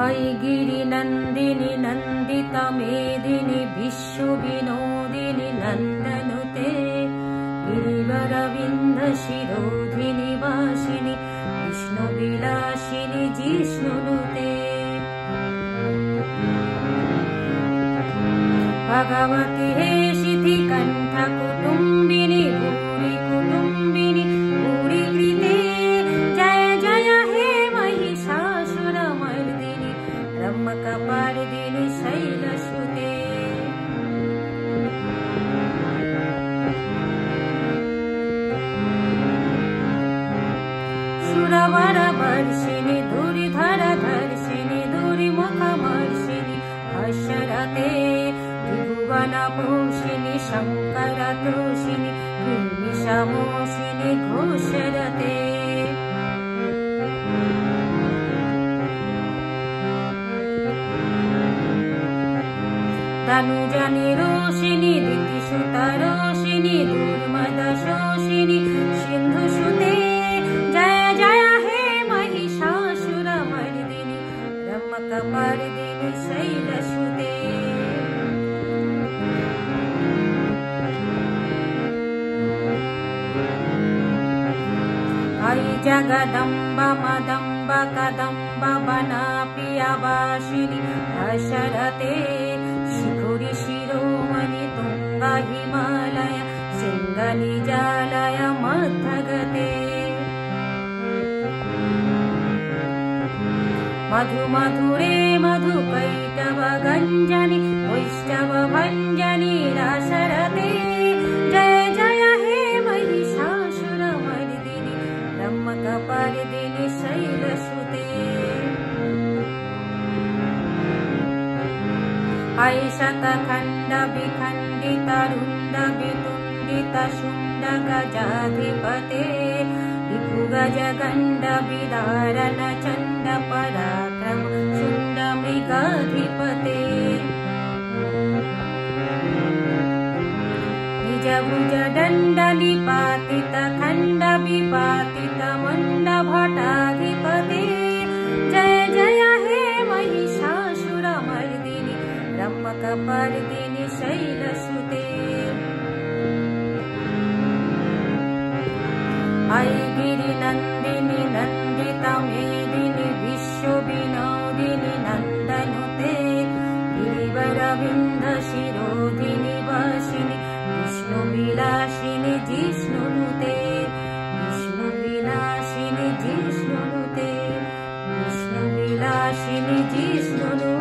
अयि गिरिनन्दिनि नन्दिता मेदिनि विश्व विनोदिनि नन्दनुते गिरिवरविन्द शिरोधिनि वासिनि विष्णुविलासिनि जिष्णुनुते भगवति हे शिथिकण्ठ कुटुम्बिनि भूरि कुटुम्बिनि भूरि कृते जय जय हे महिषासुरमर्दिनि ब्रह्मकपर्दिनि शैलसुते सुरवरवर्षिणि धुरिधरधर्षिणि धुरिमुखमर्षिणि हर्षरते त्रिभुवनपोषिणि शङ्करतोषिणि कृमिशमोषिणि घोषरते तनुजनिरोषिणि दितिसुतरोषिणि दुर्मदशोषिणि सिन्धुसुते जय जय हे महिषासुरमर्दिनि ब्रह्मकपर्दिनि शैलसुते अयि जगदम्ब मदम्ब कदम्ब वनप्रियवासिनि हर्षरते शिखुरि शिरोमणि तुङ्ग हिमालय सिंहनिजालय मध्यगते मधु मधुरे मधुकैटव गञ्जनि वैष्णव भञ्जनि रासरते जय जय हे महिषासुरमर्दिनि ब्रह्मकपर्दिनि शैलसुते अयि शतखण्ड विखण्डित रुण्ड वितुण्डित शुण्ड गजाधिपते विभुगज गण्ड विदारण चण्ड पराक्रम शुण्ड मृगाधिपते निजभुज दण्ड निपातित खण्ड विपातित मण्ड भटाधिपते जय जय हे महिषासुरमर्दिनि ब्रह्मकपर्दिनि शैलसुते अयि गिरिनन्दिनि नन्दिता मेदिनि विश्वविनोदिनि नन्दनुते गिरिवरविन्द शिरोधिनि वासिनि विष्णुविलासिनि जिष्णुनुते विष्णुविलासिनि जिष्णुनुते विष्णुविलासिनि जिष्णुनुते।